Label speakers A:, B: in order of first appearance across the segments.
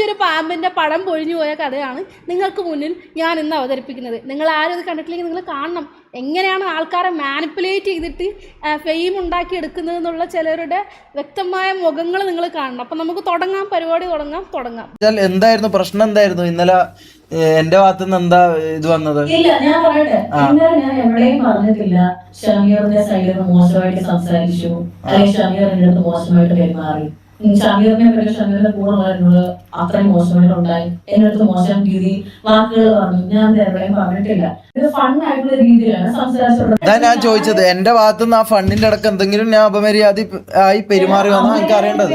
A: ഒരു പാമ്പിന്റെ പടം പൊഴിഞ്ഞു പോയ കഥയാണ് നിങ്ങൾക്ക് മുന്നിൽ ഞാൻ ഇന്ന് അവതരിപ്പിക്കുന്നത്. നിങ്ങൾ ആരും ഇത് കണ്ടിട്ടില്ലെങ്കിൽ നിങ്ങൾ കാണണം. എങ്ങനെയാണ് ആൾക്കാരെ മാനിപ്പുലേറ്റ് ചെയ്തിട്ട് ഫെയിം ഉണ്ടാക്കി എടുക്കുന്നത് എന്നുള്ള ചിലരുടെ വ്യക്തമായ മുഖങ്ങൾ നിങ്ങൾ കാണണം. അപ്പം നമുക്ക് തുടങ്ങാം, പരിപാടി തുടങ്ങാം.
B: എന്തായിരുന്നു പ്രശ്നം? എന്തായിരുന്നു ഇന്നലെ എന്റെ ഭാഗത്തുനിന്ന് എന്താ ഇത് വന്നത്?
C: ഇല്ല, ഞാൻ പറയട്ടെ. ഇന്നലെ ഞാൻ എവിടെയും പറഞ്ഞിട്ടില്ല ഷമീറിന്റെ സൈഡിൽ മോശമായിട്ട് സംസാരിച്ചു, അല്ലെങ്കിൽ ഷമീർ എന്റെ അടുത്ത് മോശമായിട്ട് പെരുമാറി. ഷമീറിനെ പറ്റി ഷമീറിന്റെ കൂടെ ഉള്ളവരോട് അത്രയും മോശമായിട്ട് ഉണ്ടായി, എന്റെ അടുത്ത് മോശം രീതി വാക്കുകൾ പറഞ്ഞു. ഞാൻ എവിടെയും പറഞ്ഞിട്ടില്ല. ഇത് ഫണ്ണായിട്ടുള്ള രീതിയിലാണ് സംസാരിച്ചത്.
B: അതാ ഞാൻ ചോദിച്ചത്, എന്റെ ഭാഗത്തുനിന്ന് ആ ഫണ്ടിന്റെ അടക്കം എന്തെങ്കിലും ഞാൻ അപമര്യാദ ആയി പെരുമാറി വന്നാ എനിക്ക് അറിയേണ്ടത്.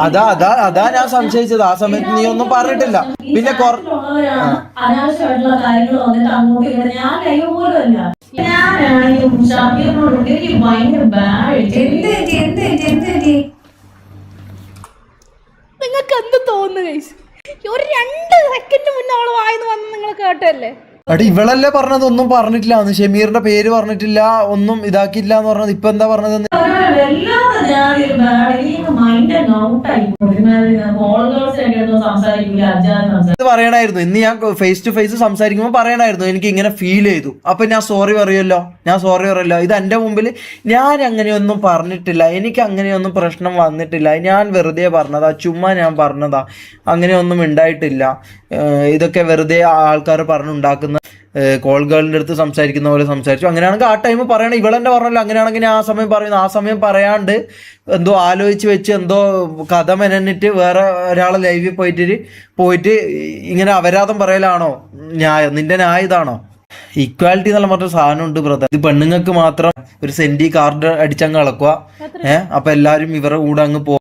B: അതാ ഞാൻ സംശയിച്ചത്. ആ സമയത്ത് നീ ഒന്നും പറഞ്ഞിട്ടില്ല. പിന്നെ
C: അനാവശ്യമായിട്ടുള്ള കാര്യങ്ങൾ വന്നിട്ട് അങ്ങോട്ട് ഇങ്ങനെ ഞാൻ കൈപോലുമല്ല. ഞാനാണെങ്കിൽ ഷമീറിനോട് എനിക്ക് ഭയങ്കര
A: നിങ്ങൾക്ക് എന്ത് തോന്നുന്നു? ഒരു 2 സെക്കൻഡ് മുന്നേ അവള് വായിന്ന് വന്ന് നിങ്ങൾ കേട്ടല്ലേ?
B: അടി ഇവളല്ലേ പറഞ്ഞത് ഒന്നും പറഞ്ഞിട്ടില്ല, ഷമീറിന്റെ പേര് പറഞ്ഞിട്ടില്ല, ഒന്നും ഇതാക്കിയില്ല എന്ന് പറഞ്ഞത്. ഇപ്പൊ എന്താ പറഞ്ഞത്? പറയണായിരുന്നു. ഇന്ന് ഞാൻ ഫേസ് ടു ഫേസ് സംസാരിക്കുമ്പോൾ പറയണായിരുന്നു എനിക്ക് ഇങ്ങനെ ഫീൽ ചെയ്തു. അപ്പൊ ഞാൻ സോറി പറയുമല്ലോ. ഇത് എന്റെ മുമ്പിൽ ഞാൻ അങ്ങനെയൊന്നും പറഞ്ഞിട്ടില്ല, എനിക്ക് അങ്ങനെയൊന്നും പ്രശ്നം വന്നിട്ടില്ല, ഞാൻ വെറുതെ പറഞ്ഞതാ, ചുമ്മാ ഞാൻ പറഞ്ഞതാ, അങ്ങനെയൊന്നും ഉണ്ടായിട്ടില്ല. ഇതൊക്കെ വെറുതെ ആൾക്കാർ പറഞ്ഞുണ്ടാക്കുന്ന കോൾ ഗേളിൻ്റെ അടുത്ത് സംസാരിക്കുന്ന പോലെ സംസാരിച്ചു. അങ്ങനെയാണെങ്കിൽ ആ ടൈം പറയണം. ഇവളെന്നെ പറഞ്ഞല്ലോ. അങ്ങനെയാണെങ്കിൽ ഞാൻ ആ സമയം പറയുന്നു. ആ സമയം പറയാണ്ട് എന്തോ ആലോചിച്ച് വെച്ച് എന്തോ കഥ മെനന്നിട്ട് വേറെ ഒരാളെ ലൈവിൽ പോയിട്ട് ഇങ്ങനെ അപരാധം പറയലാണോ ന്യായം? നിന്റെ ന്യായം ഇതാണോ? ഈക്വാലിറ്റി എന്നുള്ള പറഞ്ഞ സാധനം ഉണ്ട് ബ്രദർ. ഇത് പെണ്ണുങ്ങൾക്ക് മാത്രം ഒരു സെന്റി കാർഡ് അടിച്ചങ്ങ് അളക്കുക. അപ്പൊ എല്ലാരും ഇവരുടെ കൂടെ അങ്ങ് പോകും.